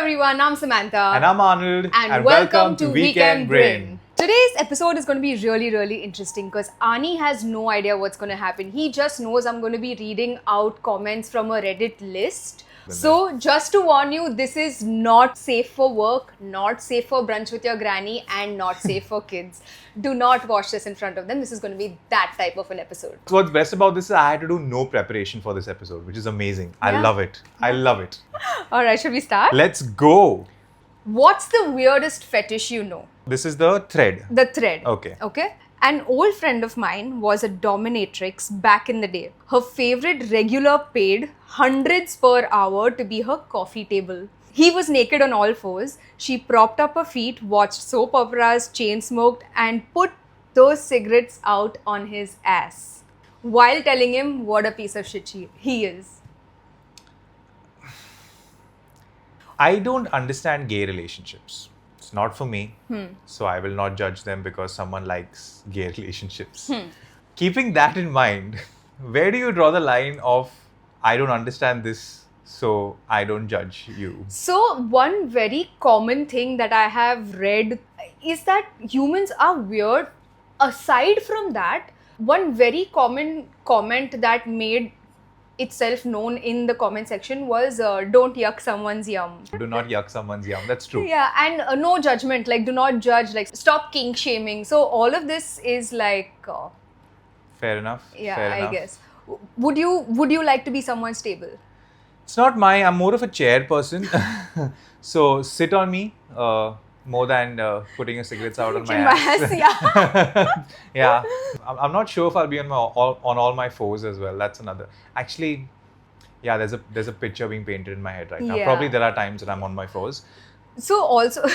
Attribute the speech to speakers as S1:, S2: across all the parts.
S1: everyone, I'm Samantha.
S2: And I'm Arnold.
S1: And welcome to Weekend Brain. Today's episode is going to be really interesting because Ani has no idea what's going to happen. He just knows I'm going to be reading out comments from a Reddit list. So just to warn you, this is not safe for work, not safe for brunch with your granny, and not safe for kids. Do not watch this in front of them. This is going to be that type of an episode.
S2: So what's best about this is I had to do no preparation for this episode, which is amazing. I love it. I love it.
S1: Alright, should we start?
S2: Let's go.
S1: What's the weirdest fetish you know?
S2: This is the thread.
S1: The thread.
S2: Okay.
S1: An old friend of mine was a dominatrix back in the day. Her favorite regular paid hundreds per hour to be her coffee table. He was naked on all fours. She propped up her feet, watched soap operas, chain smoked, and put those cigarettes out on his ass while telling him what a piece of shit he is.
S2: I don't understand gay relationships. It's not for me. So I will not judge them because someone likes gay relationships. Keeping that in mind, where do you draw the line of I don't understand this, so I don't judge you?
S1: So one very common thing that I have read is that humans are weird. Aside from that, one very common comment that made itself known in the comment section was don't yuck someone's yum.
S2: Do not yuck someone's yum. That's true.
S1: Yeah, and no judgment, like do not judge, like stop kink shaming. So all of this is like
S2: Fair enough.
S1: yeah,
S2: Fair enough.
S1: I guess. Would you like to be someone's table?
S2: It's not I'm more of a chair person. So sit on me more than putting your cigarettes out on my ass.
S1: Yeah.
S2: Yeah. I'm not sure if I'll be on all my fours as well. That's another. Actually, yeah, there's a picture being painted in my head right now.
S1: Yeah.
S2: Probably there are times that I'm on my fours.
S1: So also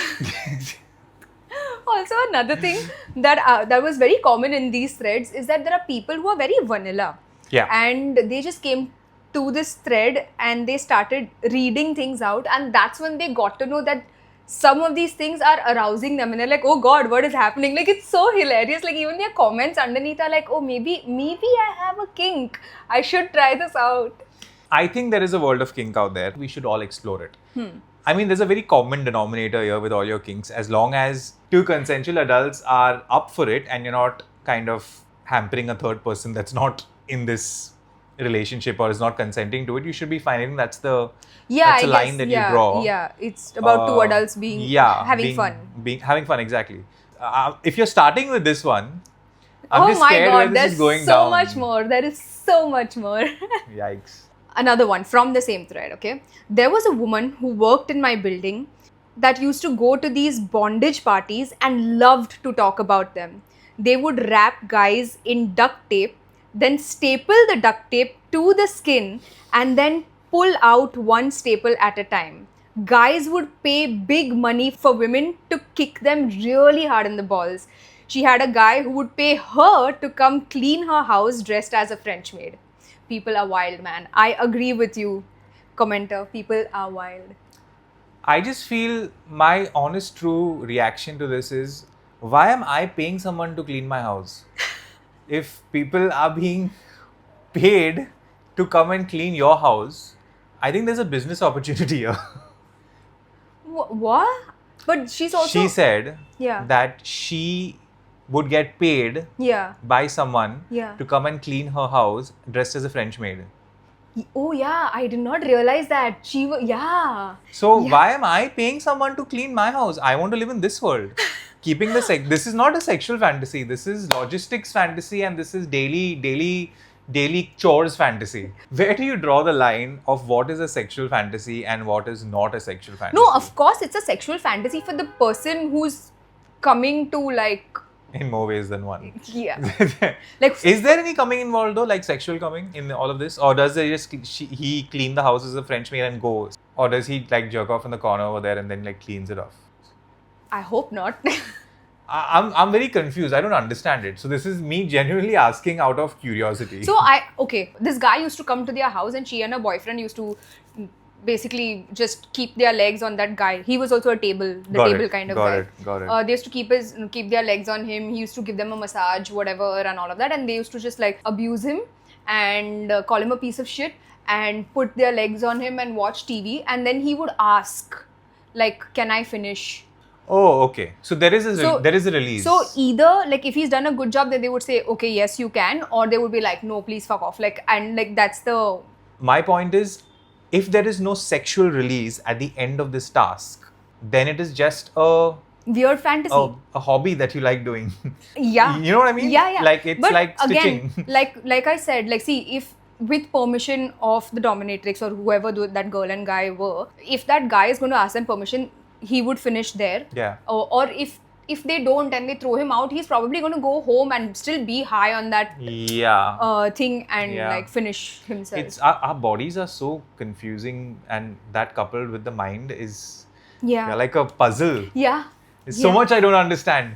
S1: another thing that was very common in these threads is that there are people who are very vanilla.
S2: Yeah.
S1: And they just came to this thread and they started reading things out, and that's when they got to know that some of these things are arousing them and they're like, oh god, what is happening? Like, it's so hilarious. Like, even their comments underneath are like, oh, maybe I have a kink. I should try this out.
S2: I think there is a world of kink out there. We should all explore it. I mean, there's a very common denominator here with all your kinks. As long as two consensual adults are up for it and you're not kind of hampering a third person that's not in this relationship or is not consenting to it, you should be fine. I think that's the line that you draw.
S1: Yeah, it's about two adults having fun.
S2: Having fun, exactly. If you're starting with this one, I'm just
S1: my
S2: scared
S1: god,
S2: where this
S1: there's
S2: is going
S1: so
S2: down.
S1: much more. There is so much more.
S2: Yikes.
S1: Another one from the same thread, okay? There was a woman who worked in my building that used to go to these bondage parties and loved to talk about them. They would wrap guys in duct tape, then staple the duct tape to the skin and then pull out one staple at a time. Guys would pay big money for women to kick them really hard in the balls. She had a guy who would pay her to come clean her house dressed as a French maid. People are wild, man. I agree with you, commenter. People are wild.
S2: I just feel my honest, true reaction to this is, why am I paying someone to clean my house? If people are being paid to come and clean your house, I think there's a business opportunity here.
S1: What? But she's also...
S2: She said
S1: Yeah.
S2: that she would get paid by someone to come and clean her house dressed as a French maid.
S1: Oh yeah, I did not realize that.
S2: So why am I paying someone to clean my house? I want to live in this world. Keeping this is not a sexual fantasy. This is logistics fantasy, and this is daily chores fantasy. Where do you draw the line of what is a sexual fantasy and what is not a sexual fantasy?
S1: No, of course it's a sexual fantasy for the person who's coming to like...
S2: In more ways than one.
S1: Yeah. Like,
S2: is there any coming involved though, like sexual coming in all of this? Or does he clean the house as a French maid and go? Or does he like jerk off in the corner over there and then like cleans it off?
S1: I hope not.
S2: I'm very confused. I don't understand it. So this is me genuinely asking out of curiosity.
S1: So this guy used to come to their house and she and her boyfriend used to basically just keep their legs on that guy. He was also a table kind of guy.
S2: Got it.
S1: They used to keep their legs on him. He used to give them a massage, whatever, and all of that. And they used to just like abuse him and call him a piece of shit and put their legs on him and watch TV. And then he would ask like, can I finish?
S2: Oh, okay. So there is a
S1: So-
S2: there is a release.
S1: So either like if he's done a good job, then they would say, okay, yes, you can, or they would be like, no, please fuck off. Like, and like that's the
S2: My point is, if there is no sexual release at the end of this task, then it is just
S1: weird fantasy.
S2: a hobby that you like doing.
S1: Yeah.
S2: You know what I mean?
S1: Yeah, yeah.
S2: Like it's
S1: But
S2: like stitching.
S1: again, like I said, like see, if with permission of the dominatrix or whoever that girl and guy were, if that guy is going to ask them permission, he would finish there.
S2: Yeah.
S1: Or if they don't and they throw him out, he's probably going to go home and still be high on that
S2: Yeah.
S1: thing and
S2: Yeah.
S1: like finish himself.
S2: It's our bodies are so confusing, and that coupled with the mind is
S1: Yeah.
S2: like a puzzle.
S1: Yeah.
S2: It's so
S1: Yeah.
S2: much I don't understand.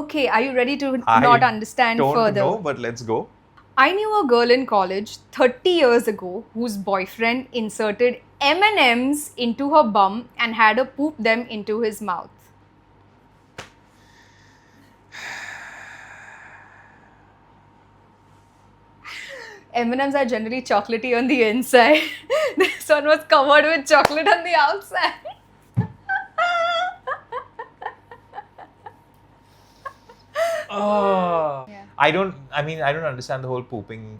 S1: Okay, are you ready to
S2: I
S1: not understand
S2: don't
S1: further?
S2: know, but let's go.
S1: I knew a girl in college 30 years ago whose boyfriend inserted M&Ms into her bum and had her poop them into his mouth. M&Ms are generally chocolatey on the inside. This one was covered with chocolate on the outside. Yeah.
S2: I don't understand the whole pooping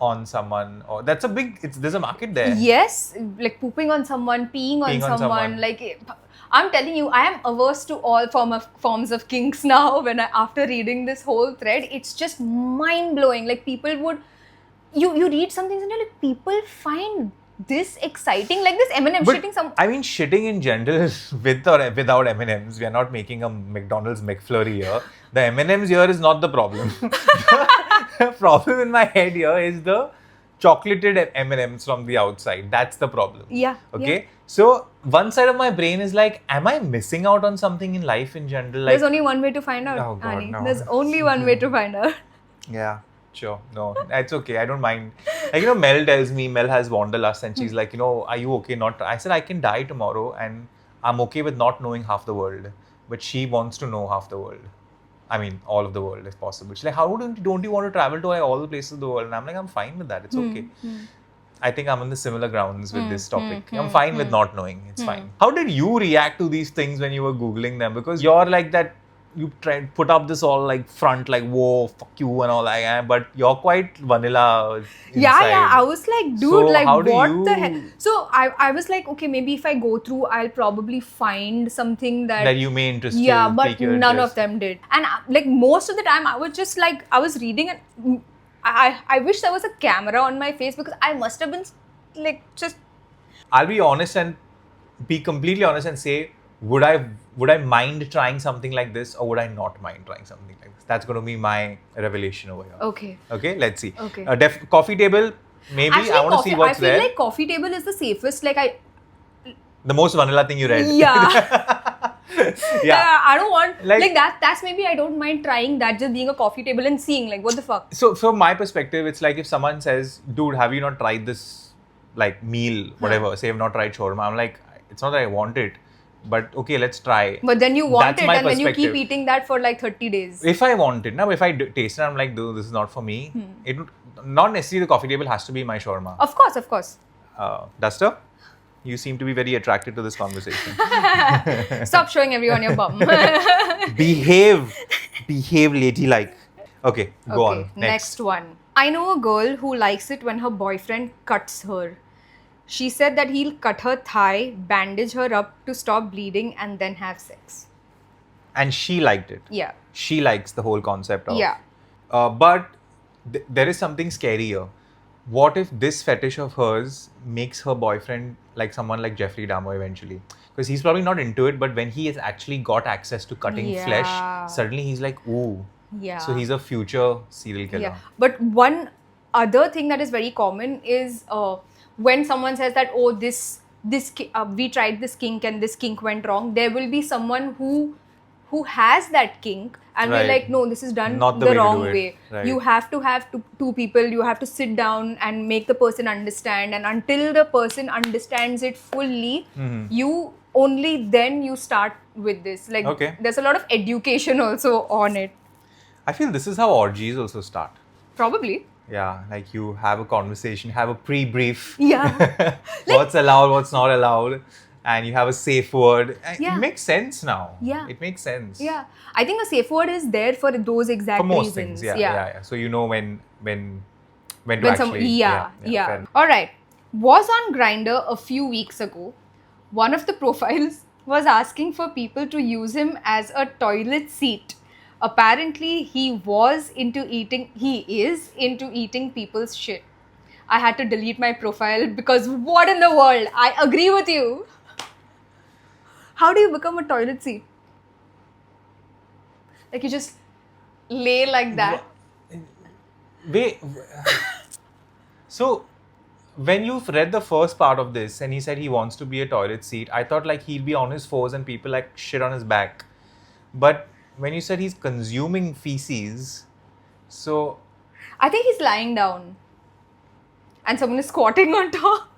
S2: on someone, or that's a big, there's a market there.
S1: Yes, like pooping on someone, peeing on someone. Like, I'm telling you, I am averse to all forms of kinks now. After reading this whole thread, it's just mind blowing. Like people would, you read something and you're like, people find this exciting, like this M&M
S2: But,
S1: shitting some.
S2: I mean, shitting in general, with or without M&Ms, we are not making a McDonald's McFlurry here. The M&Ms here is not the problem. The problem in my head here is the chocolated M&Ms from the outside. That's the problem.
S1: Yeah.
S2: Okay.
S1: Yeah.
S2: So one side of my brain is like, am I missing out on something in life in general? Like,
S1: There's only one way to find out,
S2: Oh God,
S1: Annie.
S2: no.
S1: There's only one way to find out.
S2: yeah, sure. No, it's okay. I don't mind. Like, Mel tells me, Mel has wanderlust and she's like, are you okay? I said, I can die tomorrow and I'm okay with not knowing half the world. But she wants to know half the world. I mean, all of the world if possible. She's like, how don't you want to travel to like, all the places of the world? And I'm like, I'm fine with that. It's okay. I think I'm on the similar grounds with this topic. I'm fine with not knowing. It's fine. How did you react to these things when you were Googling them? Because you're like that, you try and put up this all like front, like, whoa, fuck you and all that. But you're quite vanilla inside.
S1: Yeah. I was like, dude,
S2: So
S1: like,
S2: how do
S1: what the
S2: you-
S1: hell? So I was like, okay, maybe if I go through, I'll probably find something
S2: that you may interest you.
S1: yeah, but
S2: pique your
S1: none
S2: interest.
S1: of them did. And like most of the time, I was just like, I was reading and I wish there was a camera on my face because I must have been like just.
S2: I'll be honest and be completely honest and say, would I mind trying something like this, or would I not mind trying something like this? That's going to be my revelation over here.
S1: Okay.
S2: Okay, let's see.
S1: Okay.
S2: Coffee table, maybe.
S1: Actually,
S2: I want to see what's
S1: I feel
S2: there.
S1: like coffee table is the safest. Like
S2: The most vanilla thing you read.
S1: Yeah.
S2: Yeah.
S1: I don't want
S2: Like-
S1: that. That's maybe I don't mind trying that, just being a coffee table and seeing like what the fuck.
S2: So from my perspective, it's like if someone says, dude, have you not tried this like meal, whatever, say I've not tried shawarma. I'm like, it's not that I want it, but okay, let's try.
S1: But then you want
S2: That's
S1: it
S2: my
S1: and then you keep
S2: perspective.
S1: eating that for like 30 days.
S2: If I want it, now if I taste it, I'm like, dude, this is not for me. It would, not necessarily the coffee table has to be my shawarma.
S1: Of course.
S2: Duster, you seem to be very attracted to this conversation.
S1: Stop showing everyone your bum.
S2: behave ladylike. Okay, go on.
S1: Next one. I know a girl who likes it when her boyfriend cuts her. She said that he'll cut her thigh, bandage her up to stop bleeding, and then have sex.
S2: And she liked it.
S1: Yeah.
S2: She likes the whole concept of.
S1: Yeah.
S2: But there is something scarier. What if this fetish of hers makes her boyfriend like someone like Jeffrey Dahmer eventually? Because he's probably not into it, but when he has actually got access to cutting
S1: Yeah.
S2: flesh, suddenly he's like, ooh.
S1: Yeah.
S2: So he's a future serial killer.
S1: Yeah. But one other thing that is very common is when someone says that, oh, we tried this kink and this kink went wrong, there will be someone who has that kink and we're
S2: Right.
S1: like, no, this is done
S2: Not the
S1: the
S2: way to
S1: wrong
S2: do it.
S1: way.
S2: Right.
S1: You have to have two people, you have to sit down and make the person understand, and until the person understands it fully, you only then you start with this. Like,
S2: Okay.
S1: there's a lot of education also on it.
S2: I feel this is how orgies also start.
S1: Probably.
S2: Yeah, like you have a conversation, have a pre-brief.
S1: Yeah.
S2: What's allowed, what's not allowed. and you have a safe word.
S1: Yeah.
S2: It makes sense now.
S1: Yeah.
S2: It makes sense.
S1: Yeah. I think a safe word is there for those exact
S2: For most
S1: reasons.
S2: things, yeah. So you know when to
S1: When
S2: actually.
S1: yeah.
S2: fair.
S1: All right. Was on Grindr a few weeks ago. One of the profiles was asking for people to use him as a toilet seat. Apparently, he is into eating people's shit. I had to delete my profile because what in the world? I agree with you. How do you become a toilet seat? Like you just lay like that.
S2: Wait. So, when you've read the first part of this and he said he wants to be a toilet seat, I thought like he'd be on his fours and people like shit on his back. But when you said he's consuming feces, so
S1: I think he's lying down and someone is squatting on top.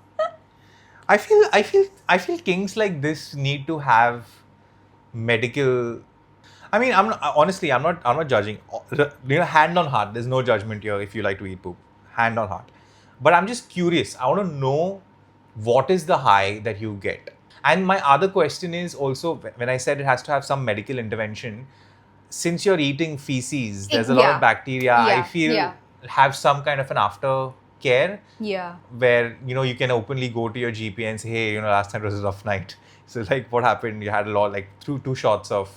S2: I feel kings like this need to have medical. I mean, I'm not judging. Hand on heart, there's no judgment here if you like to eat poop. Hand on heart. But I'm just curious. I want to know what is the high that you get. And my other question is also when I said it has to have some medical intervention, since you're eating feces, there's a lot of bacteria. I feel have some kind of an aftercare.
S1: Yeah.
S2: Where you can openly go to your GP and say, hey, last night was a rough night. So like, what happened? You had a lot, like two shots of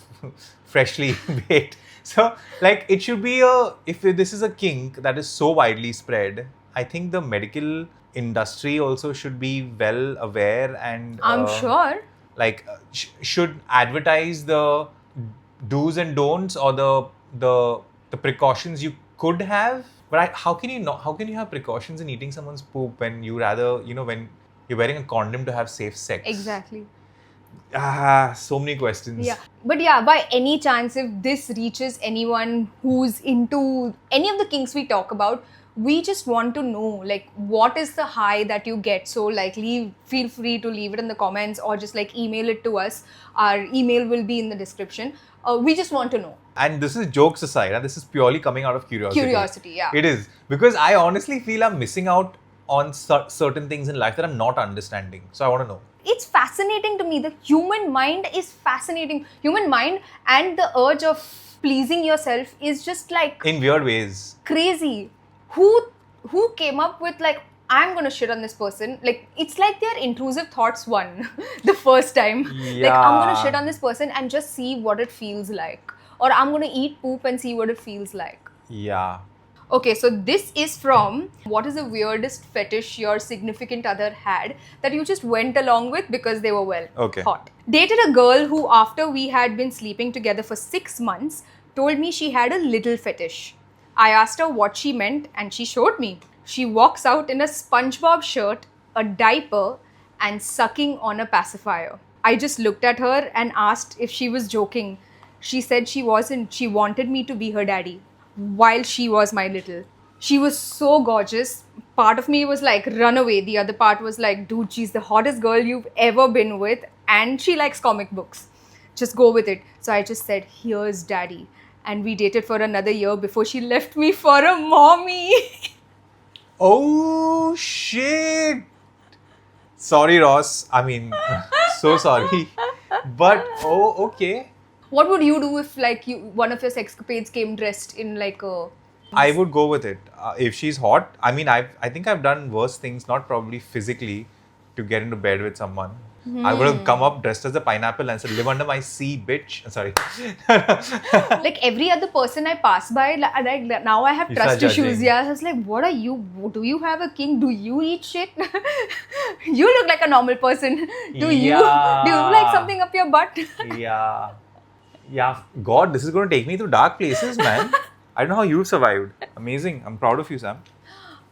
S2: freshly baked. So like, it should be if this is a kink that is so widely spread, I think the medical industry also should be well aware and
S1: I'm sure.
S2: Like should advertise the do's and don'ts or the precautions you could have. But how can you have precautions in eating someone's poop when you rather when you're wearing a condom to have safe sex?
S1: Exactly.
S2: So many questions.
S1: Yeah. But yeah, by any chance, if this reaches anyone who's into any of the kinks we talk about, we just want to know, like, what is the high that you get? So, like, feel free to leave it in the comments or just, like, email it to us. Our email will be in the description. We just want to know.
S2: And this is jokes aside, and this is purely coming out of curiosity.
S1: Curiosity, yeah.
S2: It is. Because I honestly feel I'm missing out on certain things in life that I'm not understanding. So, I want to know.
S1: It's fascinating to me. The human mind is fascinating. Human mind and the urge of pleasing yourself is just, like...
S2: in weird ways.
S1: Crazy. Who came up with like, I'm gonna shit on this person? Like, it's like their intrusive thoughts won the first time.
S2: Yeah.
S1: Like, I'm gonna shit on this person and just see what it feels like. Or I'm gonna eat poop and see what it feels like.
S2: Yeah.
S1: Okay, so this is from what is the weirdest fetish your significant other had that you just went along with because they were hot. Dated a girl who, after we had been sleeping together for 6 months, told me she had a little fetish. I asked her what she meant and she showed me. She walks out in a SpongeBob shirt, a diaper, and sucking on a pacifier. I just looked at her and asked if she was joking. She said she wasn't. She wanted me to be her daddy while she was my little. She was so gorgeous. Part of me was like, run away. The other part was like, dude, she's the hottest girl you've ever been with and she likes comic books. Just go with it. So I just said, here's daddy. And we dated for another year before she left me for a mommy.
S2: Oh, shit. Sorry, Ross. I mean, so sorry. But, okay.
S1: What would you do if like one of your sexcapades came dressed in like a...
S2: I would go with it. If she's hot, I mean, I think I've done worse things, not probably physically, to get into bed with someone. I would have come up dressed as a pineapple and said, live under my sea, bitch. Sorry.
S1: Like every other person I pass by, like now I have
S2: You
S1: trust
S2: start
S1: issues.
S2: judging.
S1: Yeah, I was like, what are you? Do you have a king? Do you eat shit? You look like a normal person. Do you like something up your butt?
S2: Yeah. God, this is going to take me to dark places, man. I don't know how you've survived. Amazing. I'm proud of you, Sam.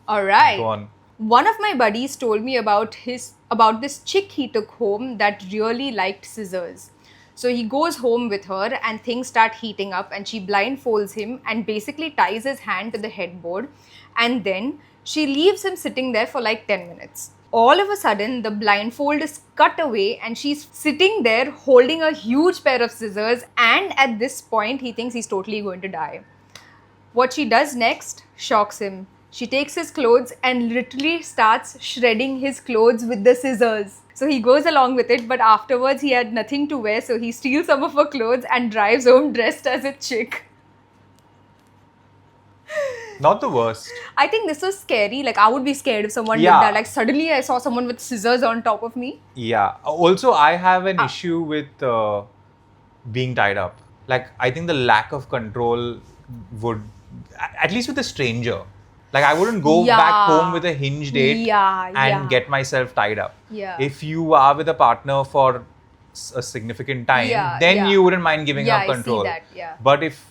S1: All right.
S2: Go on.
S1: One of my buddies told me about this chick he took home that really liked scissors. So he goes home with her and things start heating up and she blindfolds him and basically ties his hand to the headboard and then she leaves him sitting there for like 10 minutes. All of a sudden, the blindfold is cut away and she's sitting there holding a huge pair of scissors and at this point, he thinks he's totally going to die. What she does next shocks him. She takes his clothes and literally starts shredding his clothes with the scissors. So he goes along with it, but afterwards he had nothing to wear, so he steals some of her clothes and drives home dressed as a chick.
S2: Not the worst.
S1: I think this was scary. Like, I would be scared if someone
S2: Yeah.
S1: did that. Like, suddenly I saw someone with scissors on top of me.
S2: Yeah. Also, I have an issue with being tied up. Like, I think the lack of control would, at least with a stranger. Like, I wouldn't go
S1: Yeah.
S2: back home with a hinge date
S1: Yeah,
S2: and
S1: yeah.
S2: get myself tied up.
S1: Yeah.
S2: If you are with a partner for a significant time,
S1: Yeah,
S2: then
S1: yeah.
S2: you wouldn't mind giving
S1: Yeah,
S2: up control.
S1: I see that, yeah.
S2: But if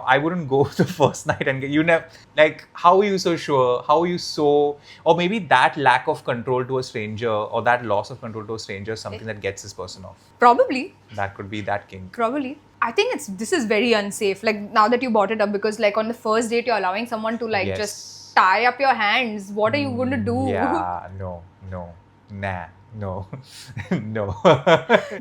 S2: I wouldn't go the first night and you never, like, how are you so sure? How are you so, or maybe that lack of control to a stranger or that loss of control to a stranger is something that gets this person off.
S1: Probably.
S2: That could be that kink.
S1: Probably. I think this is very unsafe. Like, now that you brought it up, because like on the first date, you're allowing someone to like
S2: Yes.
S1: just tie up your hands. What are you going to do?
S2: Yeah, no, nah, no, no.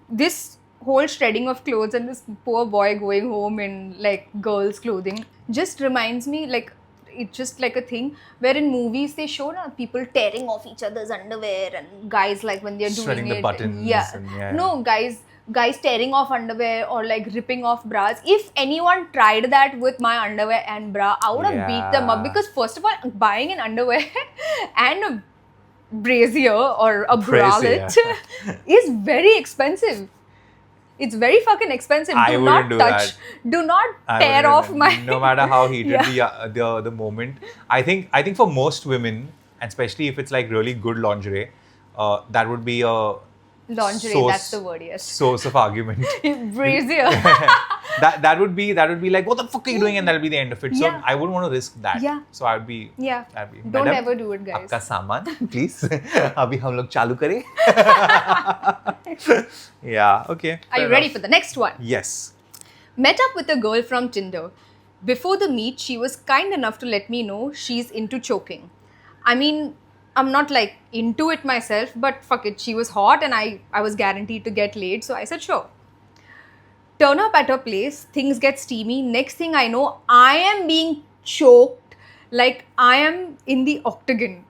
S1: This whole shredding of clothes and this poor boy going home in like girls' clothing just reminds me, like, it's just like a thing where in movies they show people tearing off each other's underwear and guys like when they're
S2: Shredding
S1: doing
S2: the
S1: it.
S2: buttons
S1: Yeah.
S2: and yeah.
S1: No, guys tearing off underwear or like ripping off bras. If anyone tried that with my underwear and bra, I would have beat them up,
S2: Yeah.
S1: because first of all, buying an underwear and a brassiere or a
S2: Brassiere.
S1: bralette is very expensive. It's very fucking expensive.
S2: I
S1: Do
S2: wouldn't
S1: not
S2: do
S1: touch. Do not tear off my.
S2: No matter how heated
S1: Yeah.
S2: the moment. I think for most women, and especially if it's like really good lingerie, that would be a
S1: Lingerie,
S2: source-
S1: that's the word, yes.
S2: source of argument.
S1: Brazier.
S2: that would be like, what the fuck are you doing, and that'll be the end of it. So
S1: Yeah.
S2: I wouldn't want to risk that.
S1: Yeah.
S2: So I'd be
S1: Yeah. Don't
S2: Madam,
S1: ever do it, guys.
S2: आपका सामान please अभी हम लोग चालू करें. Yeah. Okay.
S1: Are you ready for the next one?
S2: Yes.
S1: Met up with a girl from Tinder. Before the meet, she was kind enough to let me know she's into choking. I mean, I'm not like into it myself, but fuck it, she was hot and I was guaranteed to get laid, so I said sure. Turn up at her place, things get steamy. Next thing I know, I am being choked like I am in the octagon.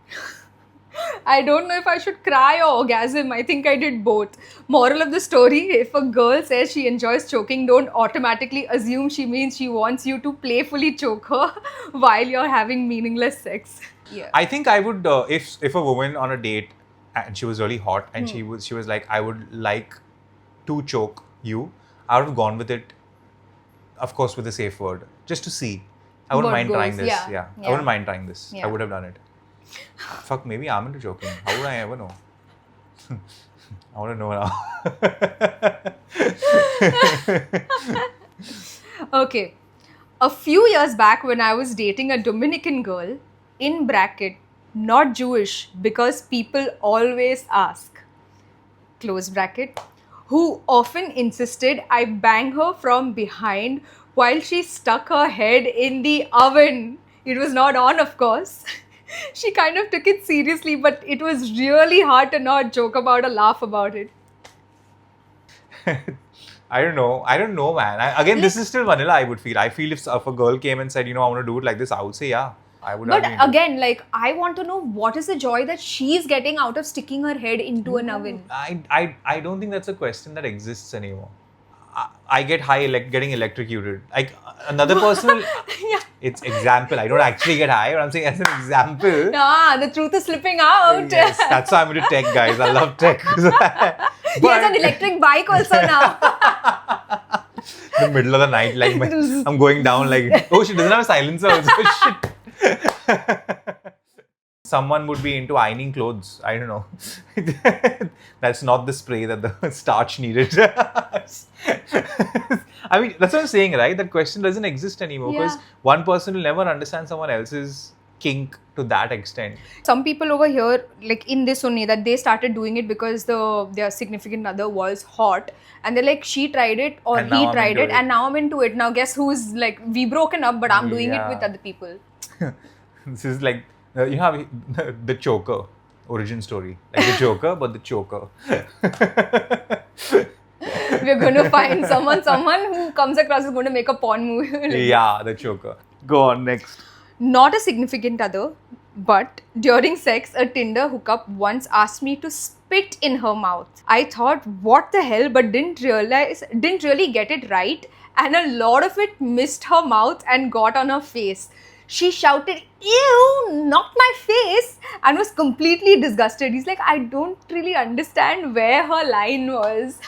S1: I don't know if I should cry or orgasm. I think I did both. Moral of the story, if a girl says she enjoys choking, don't automatically assume she means she wants you to playfully choke her while you're having meaningless sex. Yeah.
S2: I think I would if a woman on a date and she was really hot and she was like, I would like to choke you, I would have gone with it, of course, with a safe word, just to see. I wouldn't
S1: What
S2: mind
S1: goes,
S2: trying this.
S1: yeah.
S2: I wouldn't mind trying this.
S1: Yeah.
S2: I would have done it. Fuck, maybe I'm into choking. How would I ever know? I want to know now.
S1: Okay. A few years back when I was dating a Dominican girl, in bracket, not Jewish, because people always ask, close bracket, who often insisted I bang her from behind while she stuck her head in the oven. It was not on, of course. She kind of took it seriously, but it was really hard to not joke about or laugh about it.
S2: I don't know, man. Again, this is still vanilla, I would feel. I feel if a girl came and said, I want to do it like this, I would say, yeah. I would
S1: But
S2: have been-
S1: again, like, I want to know what is the joy that she's getting out of sticking her head into an oven.
S2: I don't think that's a question that exists anymore. I get high getting electrocuted. Like another person will,
S1: Yeah.
S2: it's example. I don't actually get high, but I'm saying as an example.
S1: Ah, the truth is slipping out.
S2: Yes, that's why I'm into tech, guys. I love tech.
S1: He has an electric bike also now.
S2: In the middle of the night, like I'm going down like, oh shit, doesn't have a silencer also. Shit. Someone would be into ironing clothes. I don't know. That's not the spray that the starch needed. I mean, that's what I'm saying, right? That question doesn't exist anymore because one person will never understand someone else's kink to that extent.
S1: Some people over here, like in this only, that they started doing it because their significant other was hot, and they're like, she tried it or
S2: And now
S1: he
S2: I'm
S1: tried
S2: into
S1: it,
S2: it.
S1: and now I'm into it. Now guess who's like, we broken up, but I'm doing it
S2: Yeah.
S1: with other people.
S2: This is like, you have the choker origin story. Like the Joker, but the choker.
S1: We're going to find someone who comes across is going to make a porn movie.
S2: Yeah, the choker. Go on, next.
S1: Not a significant other, But during sex, a Tinder hookup once asked me to spit in her mouth. I thought, what the hell, but didn't really get it right, and a lot of it missed her mouth and got on her face. She shouted, "Ew, not my face," and was completely disgusted. He's like, I don't really understand where her line was.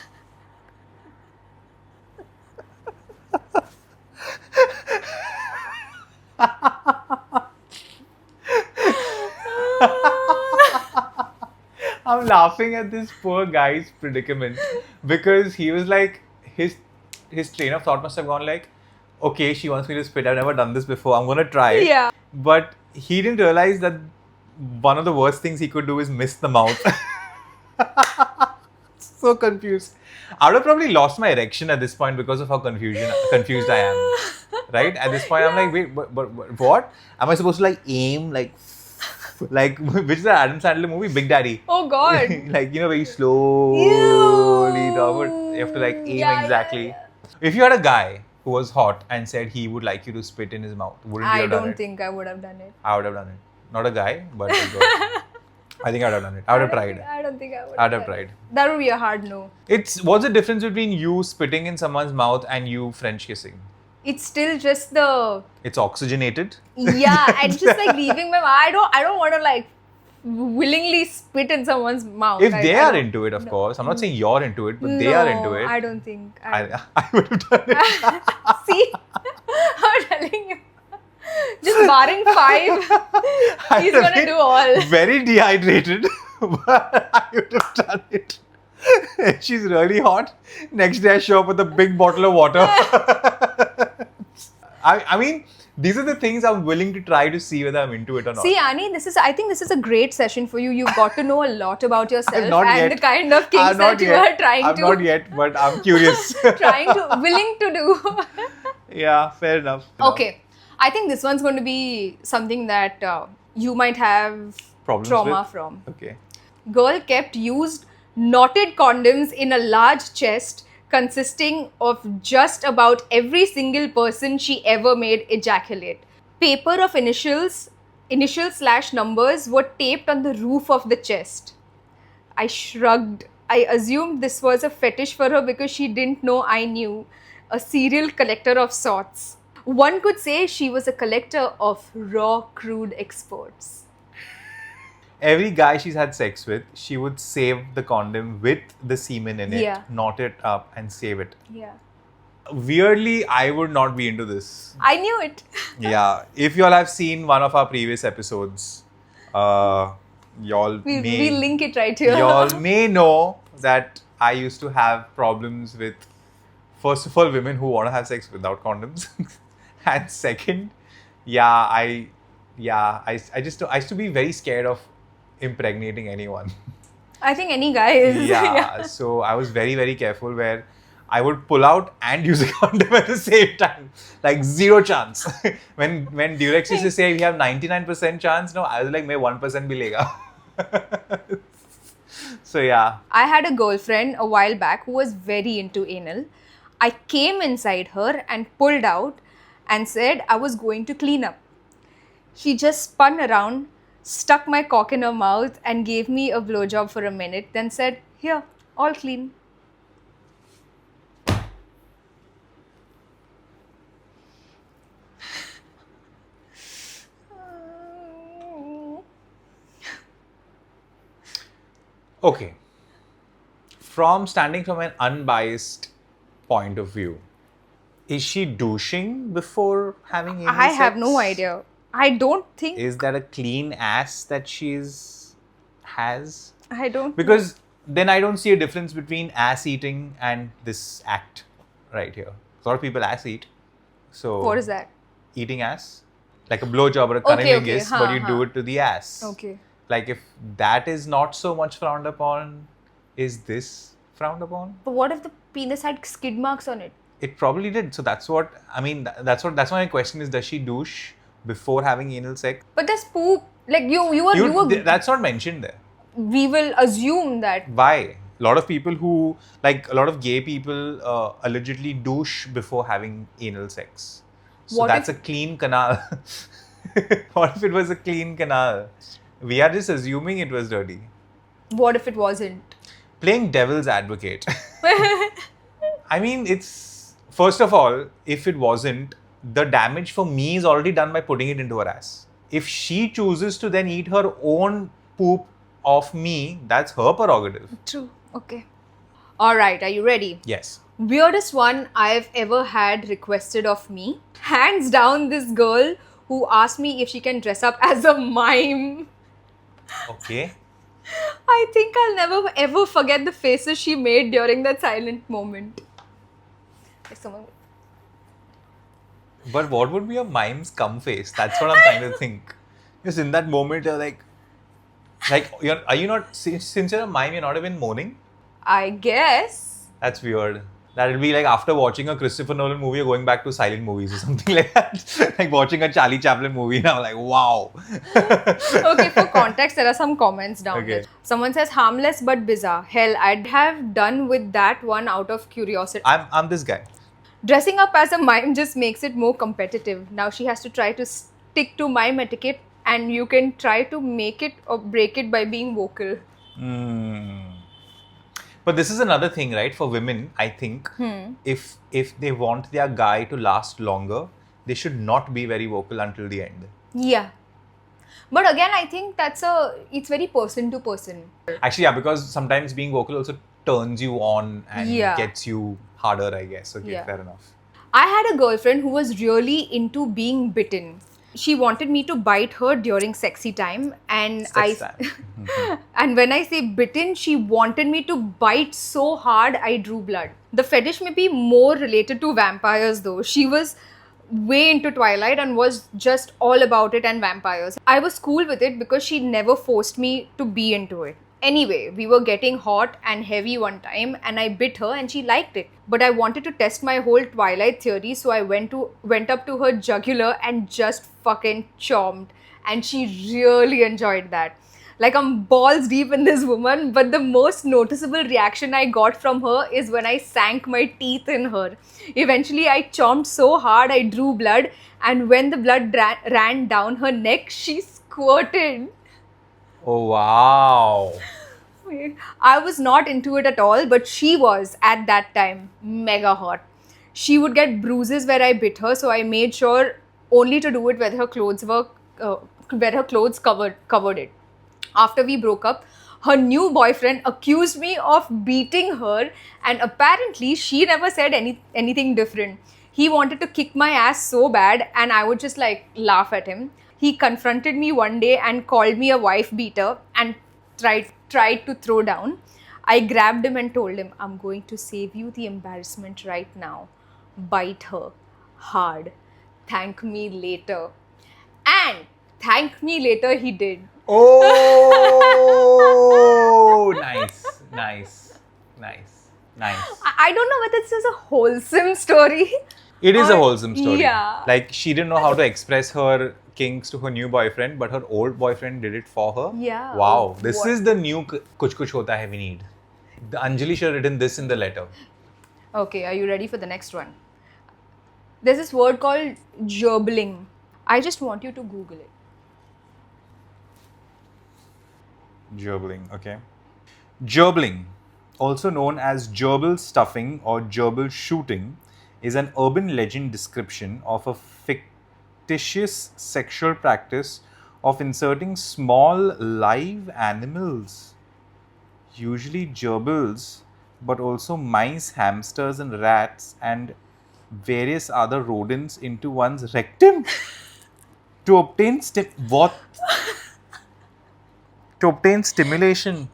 S2: I'm laughing at this poor guy's predicament because he was like, his train of thought must have gone like, okay, she wants me to spit. I've never done this before. I'm gonna try.
S1: Yeah.
S2: But he didn't realize that one of the worst things he could do is miss the mouth. So confused. I would have probably lost my erection at this point because of how confused I am. Right? At this point, I'm like, wait, but what? Am I supposed to like aim like which is the Adam Sandler movie, Big Daddy?
S1: Oh God.
S2: Like, very slowly downward. You have to like aim exactly. If you had a guy who was hot and said he would like you to spit in his mouth, wouldn't you
S1: I
S2: have done
S1: don't
S2: it?
S1: think I would have done it.
S2: I would have done it. Not a guy, but a girl. I think I would have done it. I would have tried.
S1: I don't think I would.
S2: I'd have tried.
S1: That would be a hard no.
S2: What's the difference between you spitting in someone's mouth and you French kissing?
S1: It's still just the
S2: It's oxygenated.
S1: yeah, and just like leaving my mouth. I don't want to like willingly spit in someone's mouth.
S2: If
S1: Like,
S2: they
S1: I
S2: are
S1: don't-
S2: into it, of course. I'm not saying you're into it, but they
S1: No,
S2: are into it.
S1: I don't think.
S2: I would have done it.
S1: See, I'm telling you. Just barring 5, he's gonna do all.
S2: Very dehydrated, but I would have done it. She's really hot. Next day I show up with a big bottle of water. I mean, these are the things I'm willing to try to see whether I'm into it or not.
S1: See, Ani, I think this is a great session for you. You've got to know a lot about yourself and
S2: not yet.
S1: the kind of kinks that you are trying
S2: I'm
S1: to
S2: not yet, but I'm curious.
S1: willing to do.
S2: Yeah, fair enough.
S1: Okay. I think this one's going to be something that you might have
S2: Problems
S1: trauma
S2: with?
S1: from.
S2: Okay.
S1: Girl kept used knotted condoms in a large chest consisting of just about every single person she ever made ejaculate. Paper of initials / numbers were taped on the roof of the chest. I shrugged. I assumed this was a fetish for her because she didn't know I knew. A serial collector of sorts. One could say she was a collector of raw crude exports.
S2: Every guy she's had sex with, she would save the condom with the semen in it,
S1: Yeah.
S2: knot it up and save it.
S1: Yeah.
S2: Weirdly, I would not be into this.
S1: I knew it.
S2: Yeah. If y'all have seen one of our previous episodes, y'all
S1: We'll link it right here.
S2: y'all may know that I used to have problems with, first of all, women who want to have sex without condoms. And second, I used to be very scared of impregnating anyone.
S1: I think any guy is.
S2: Yeah. So I was very, very careful where I would pull out and use a condom at the same time. Like zero chance. when Durex used to say we have 99% chance, no, I was like, may 1% bhi lega. So yeah.
S1: I had a girlfriend a while back who was very into anal. I came inside her and pulled out and said I was going to clean up. She just spun around, stuck my cock in her mouth and gave me a blowjob for a minute, then said, "Here, all clean."
S2: Okay. Standing from an unbiased point of view, is she douching before having anal
S1: I have
S2: sex?
S1: no idea. I don't think.
S2: Is that a clean ass that has?
S1: I don't.
S2: Because then I don't see a difference between ass eating and this act right here. A lot of people ass eat. So
S1: What is that?
S2: eating ass? Like a blowjob or a
S1: Okay,
S2: cunnilingus,
S1: okay.
S2: but you do it to the ass.
S1: Okay.
S2: Like if that is not so much frowned upon, is this frowned upon?
S1: But what if the penis had skid marks on it?
S2: It probably did. So that's what I mean. That's why my question is: does she douche before having anal sex?
S1: But there's poop. Like you were.
S2: That's not mentioned there.
S1: We will assume that.
S2: Why? A lot of people who, like a lot of gay people, allegedly douche before having anal sex. So
S1: What
S2: that's
S1: if-
S2: a clean canal. What if it was a clean canal? We are just assuming it was dirty.
S1: What if it wasn't?
S2: Playing devil's advocate. I mean, it's first of all, if it wasn't, the damage for me is already done by putting it into her ass. If she chooses to then eat her own poop of me, that's her prerogative.
S1: True. Okay. All right. Are you ready?
S2: Yes.
S1: Weirdest one I've ever had requested of me. Hands down, this girl who asked me if she can dress up as a mime.
S2: Okay.
S1: I think I'll never ever forget the faces she made during that silent moment. Like someone.
S2: But what would be a mime's cum face? That's what I'm trying to think. Because in that moment, you're like are you not, since you're a mime, you're not even moaning?
S1: I guess.
S2: That's weird. That'll be like after watching a Christopher Nolan movie, you're going back to silent movies or something like that. Like watching a Charlie Chaplin movie now, like, wow.
S1: Okay, for context, there are some comments down
S2: Okay.
S1: there. Someone says, harmless but bizarre. Hell, I'd have done with that one out of curiosity.
S2: I'm this guy.
S1: Dressing up as a mime just makes it more competitive. Now she has to try to stick to mime etiquette, and you can try to make it or break it by being vocal.
S2: But this is another thing, right? For women, I think if they want their guy to last longer, they should not be very vocal until the end.
S1: Yeah. But again, I think it's very person to person.
S2: Actually, yeah, because sometimes being vocal also turns you on and
S1: Yeah.
S2: gets you harder, I guess. Okay,
S1: Yeah.
S2: fair enough.
S1: I had a girlfriend who was really into being bitten. She wanted me to bite her during sexy time, and
S2: Sex time.
S1: and when I say bitten, she wanted me to bite so hard I drew blood. The fetish may be more related to vampires though. She was way into Twilight and was just all about it and vampires. I was cool with it because she never forced me to be into it. Anyway, we were getting hot and heavy one time and I bit her and she liked it. But I wanted to test my whole Twilight theory, so I went up to her jugular and just fucking chomped. And she really enjoyed that. Like, I'm balls deep in this woman, but the most noticeable reaction I got from her is when I sank my teeth in her. Eventually, I chomped so hard I drew blood, and when the blood ran down her neck, she squirted.
S2: Oh, wow.
S1: I was not into it at all, but she was at that time mega hot. She would get bruises where I bit her, so I made sure only to do it where her clothes covered it. After we broke up, her new boyfriend accused me of beating her, and apparently she never said anything different. He wanted to kick my ass so bad, and I would just like laugh at him. He confronted me one day and called me a wife beater and tried to throw down. I grabbed him and told him, I'm going to save you the embarrassment right now. Bite her hard. Thank me later. And thank me later he did.
S2: Oh, nice.
S1: I don't know whether this is a wholesome story.
S2: It is a
S1: Or-
S2: wholesome story.
S1: Yeah.
S2: Like, she didn't know how to express her kinks to her new boyfriend, but her old boyfriend did it for her.
S1: Yeah.
S2: Wow. This
S1: What?
S2: is the new Kuch Kuch Hota Hai we need. The Anjali should have written this in the letter.
S1: Okay, are you ready for the next one? There's this word called gerbling. I just want you to Google it.
S2: Gerbling, okay. Gerbling, also known as gerbil stuffing or gerbil shooting, is an urban legend description of a fictitious sexual practice of inserting small live animals, usually gerbils, but also mice, hamsters, and rats, and various other rodents into one's rectum to obtain to obtain stimulation.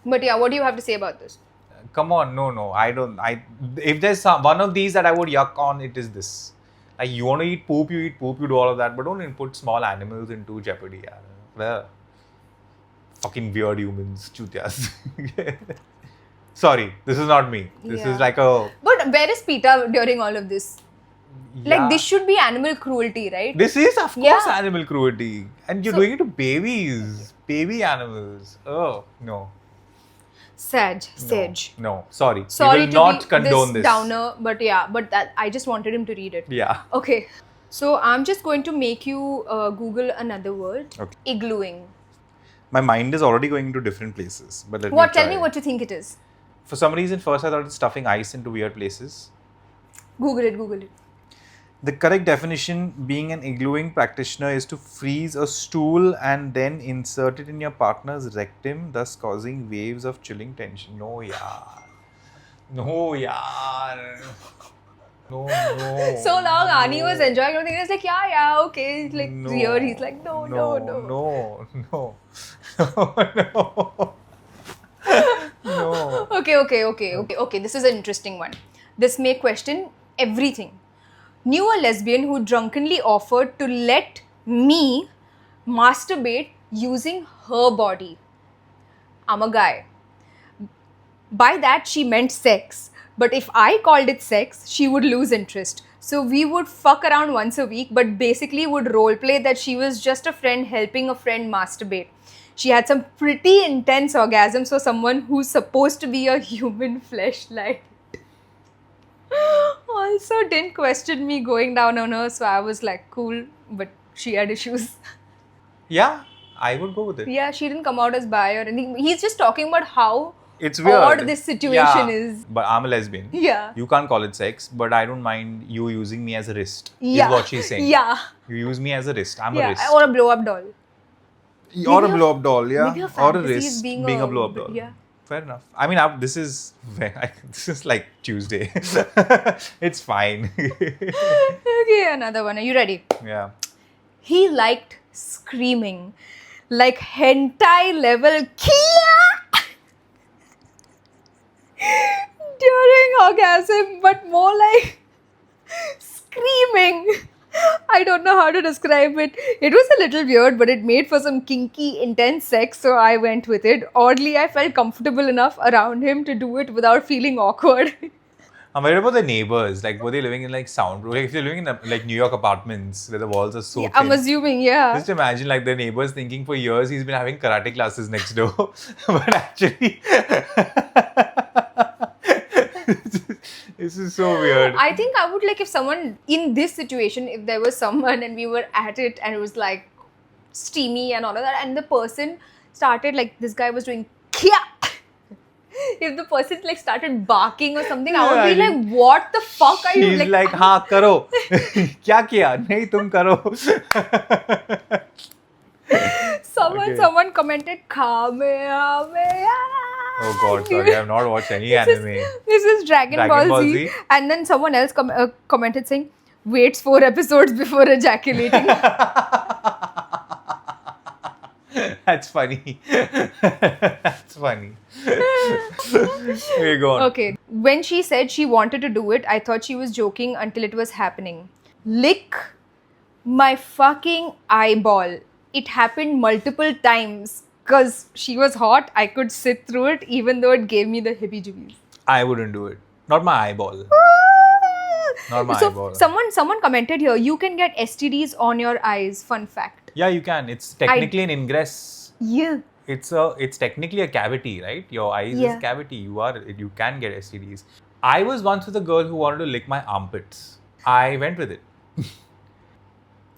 S1: But yeah, what do you have to say about this?
S2: Come on, no, I don't. If there's one of these that I would yuck on, it is this. Like, you want to eat poop, you do all of that, but don't put small animals into jeopardy. Well, fucking weird humans, chutias. Sorry, this is not me. This
S1: Yeah.
S2: is like a.
S1: But where is PETA during all of this?
S2: Yeah.
S1: Like, this should be animal cruelty, right?
S2: This is, of course,
S1: Yeah.
S2: animal cruelty. And you're doing it to babies, baby animals. Oh, no.
S1: Sage.
S2: No, sorry.
S1: Sorry
S2: We will
S1: to
S2: not
S1: be
S2: condone
S1: this
S2: this.
S1: downer, but yeah, but that I just wanted him to read it.
S2: Yeah.
S1: Okay. So I'm just going to make you Google another word.
S2: Okay.
S1: Iglooing.
S2: My mind is already going into different places, but let me
S1: What?
S2: try.
S1: Tell me what you think it is.
S2: For some reason, first I thought it's stuffing ice into weird places.
S1: Google it.
S2: The correct definition, being an iglooing practitioner, is to freeze a stool and then insert it in your partner's rectum, thus causing waves of chilling tension. No, yaar. No, yaar. No.
S1: So long, Ani was enjoying everything. He was like, yeah, okay. Like,
S2: No.
S1: here, he's like, no.
S2: No. No.
S1: Okay. This is an interesting one. This may question everything. Knew a lesbian who drunkenly offered to let me masturbate using her body. I'm a guy. By that, she meant sex. But if I called it sex, she would lose interest. So we would fuck around once a week, but basically would roleplay that she was just a friend helping a friend masturbate. She had some pretty intense orgasms for someone who's supposed to be a human fleshlight. Also didn't question me going down on her, so I was like, cool, but she had issues.
S2: Yeah, I would go with it.
S1: Yeah, she didn't come out as bi or anything. He's just talking about how
S2: It's weird.
S1: odd this situation is.
S2: But I'm a lesbian.
S1: Yeah.
S2: You can't call it sex, but I don't mind you using me as a wrist.
S1: Yeah.
S2: Is what she's saying.
S1: Yeah.
S2: You use me as a wrist. I'm a
S1: Yeah,
S2: wrist.
S1: or a blow-up doll.
S2: Or
S1: maybe
S2: a blow-up doll, yeah.
S1: maybe her
S2: Or a
S1: fantasy is
S2: wrist
S1: being
S2: being
S1: a-
S2: a blow-up doll.
S1: yeah.
S2: Fair enough. I mean, this is like Tuesday. It's fine.
S1: Okay, another one. Are you ready?
S2: Yeah.
S1: He liked screaming. Like hentai level Kia! During orgasm, but more like screaming. I don't know how to describe it. It was a little weird, but it made for some kinky, intense sex, so I went with it. Oddly, I felt comfortable enough around him to do it without feeling awkward.
S2: I'm worried about the neighbors. Like, were they living in like soundproof? Like, if you're living in like New York apartments where the walls are so
S1: I'm
S2: thin.
S1: assuming, yeah.
S2: Just imagine like the neighbors thinking for years he's been having karate classes next door. But actually, this is so weird.
S1: I think I would like if someone in this situation, if there was someone and we were at it and it was like steamy and all of that, and the person started like this guy was doing Kia. If the person like started barking or something, I would be like, what the fuck are you
S2: She's like, हाँ करो. क्या किया? नहीं तुम करो.
S1: Someone commented Kamehameha.
S2: Oh god, sorry, I have not watched any anime.
S1: This is Dragon Ball Z. And then someone else commented saying, waits 4 episodes before ejaculating.
S2: That's funny. That's funny. Okay, go on.
S1: Okay. When she said she wanted to do it, I thought she was joking until it was happening. Lick my fucking eyeball. It happened multiple times. Because she was hot, I could sit through it even though it gave me the heebie-jeebies.
S2: I wouldn't do it. Not my eyeball. Not my eyeball.
S1: Someone commented here, you can get STDs on your eyes. Fun fact.
S2: Yeah, you can. It's technically an ingress.
S1: Yeah.
S2: It's technically a cavity, right? Your eyes is a cavity. You can get STDs. I was once with a girl who wanted to lick my armpits. I went with it.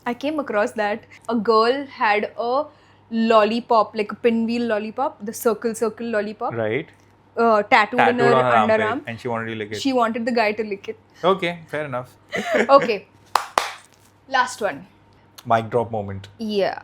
S1: I came across that. A girl had a lollipop, like a pinwheel lollipop, the circle lollipop.
S2: Right.
S1: Tattooed in her
S2: armpit,
S1: underarm.
S2: and she wanted to lick it.
S1: She wanted the guy to lick it.
S2: Okay, fair enough.
S1: Okay. Last one.
S2: Mic drop moment.
S1: Yeah.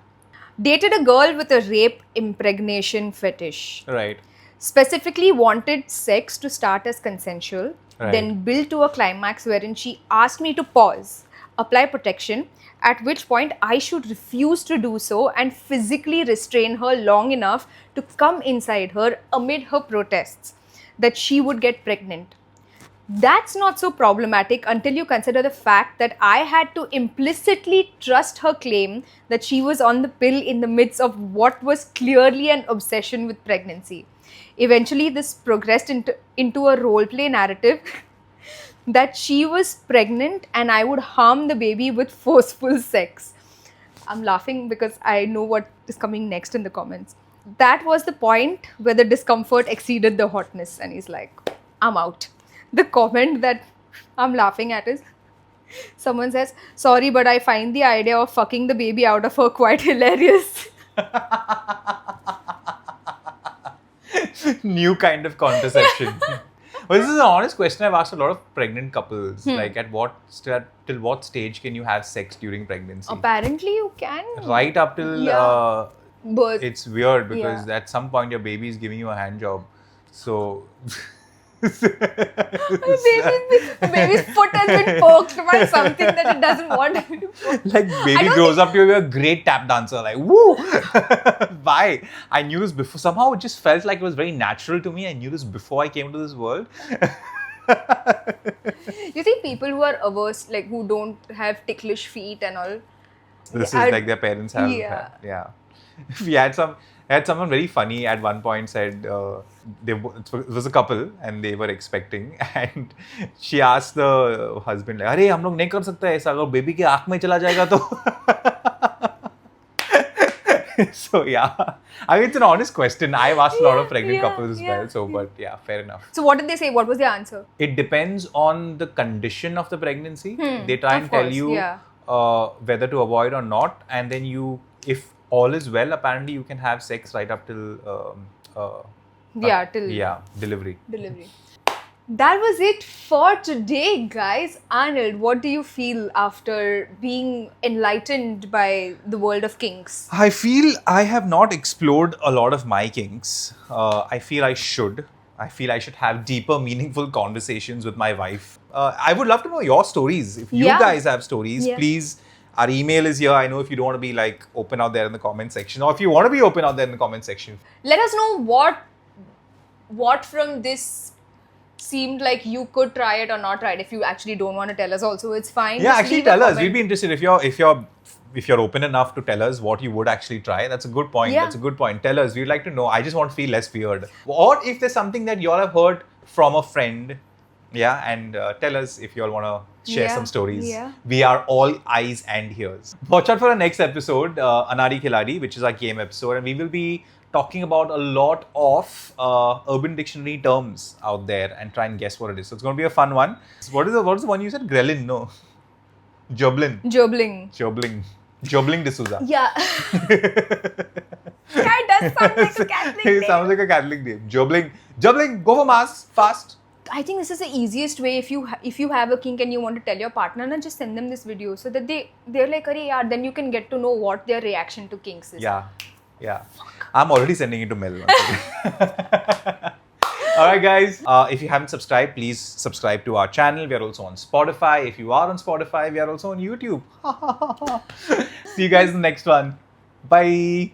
S1: Dated a girl with a rape impregnation fetish.
S2: Right.
S1: Specifically wanted sex to start as consensual,
S2: Right.
S1: then build to a climax wherein she asked me to pause, apply protection, at which point I should refuse to do so and physically restrain her long enough to come inside her amid her protests that she would get pregnant. That's not so problematic until you consider the fact that I had to implicitly trust her claim that she was on the pill in the midst of what was clearly an obsession with pregnancy. Eventually, this progressed into a roleplay narrative that she was pregnant and I would harm the baby with forceful sex. I'm laughing because I know what is coming next in the comments. that was the point where the discomfort exceeded the hotness, and he's like, I'm out. The comment that I'm laughing at is someone says, sorry, but I find the idea of fucking the baby out of her quite hilarious.
S2: New kind of contraception. Well, this is an honest question I've asked a lot of pregnant couples. Like, till what stage can you have sex during pregnancy?
S1: Apparently, you can.
S2: Right up till
S1: Birth.
S2: it's weird because at some point your baby is giving you a hand job. So
S1: Baby's foot has been poked by something that it doesn't want to be poked.
S2: like baby grows up to be a great tap dancer, like woo. Why? I knew this before. Somehow it just felt like it was very natural to me. I knew this before I came to this world.
S1: You think people who are averse, like who don't have ticklish feet and all,
S2: This is like their parents have.
S1: Yeah.
S2: We had someone very funny at one point said it was a couple and they were expecting and she asked the husband like, अरे हम लोग नहीं कर सकते ऐसा अगर baby के आँख में चला जाएगा तो. So yeah, I mean it's an honest question. I've asked a lot of pregnant couples as well. So but yeah, fair enough.
S1: So what did they say? What was their answer?
S2: It depends on the condition of the pregnancy. They try and
S1: Of
S2: tell
S1: course,
S2: you whether to avoid or not, and then if all is well, apparently you can have sex right up till delivery.
S1: That was it for today, guys. Arnold, what do you feel after being enlightened by the world of kinks?
S2: I feel I have not explored a lot of my kinks. I feel I should. I feel I should have deeper, meaningful conversations with my wife. I would love to know your stories. If you guys have stories, please. Our email is here. I know if you don't want to be like open out there in the comment section, or if you want to be open out there in the comment section.
S1: Let us know what from this seemed like you could try it or not try it. If you actually don't want to tell us also, it's fine.
S2: Yeah,
S1: Just
S2: actually
S1: leave a
S2: tell us.
S1: comment.
S2: We'd be interested if you're open enough to tell us what you would actually try. That's a good point.
S1: Yeah.
S2: That's a good point. Tell us. We'd like to know. I just want to feel less weird. Or if there's something that you all have heard from a friend, and tell us if you all want to share some stories.
S1: Yeah.
S2: We are all eyes and ears. Watch out for our next episode, Anari Khiladi, which is our game episode, and we will be talking about a lot of Urban Dictionary terms out there and try and guess what it is. So it's going to be a fun one. What is the one you said? Grelin? No. Joblin. Jobling D'Souza.
S1: Yeah. It does sound like a Catholic name.
S2: It sounds like a Catholic name. Jobling, go for mass, fast.
S1: I think this is the easiest way. If you have a kink and you want to tell your partner, na, just send them this video so that they're like, "Arey yaar," then you can get to know what their reaction to kinks is.
S2: Yeah. I'm already sending it to Mel. Alright guys, if you haven't subscribed, please subscribe to our channel. We are also on Spotify. If you are on Spotify, we are also on YouTube. See you guys in the next one. Bye.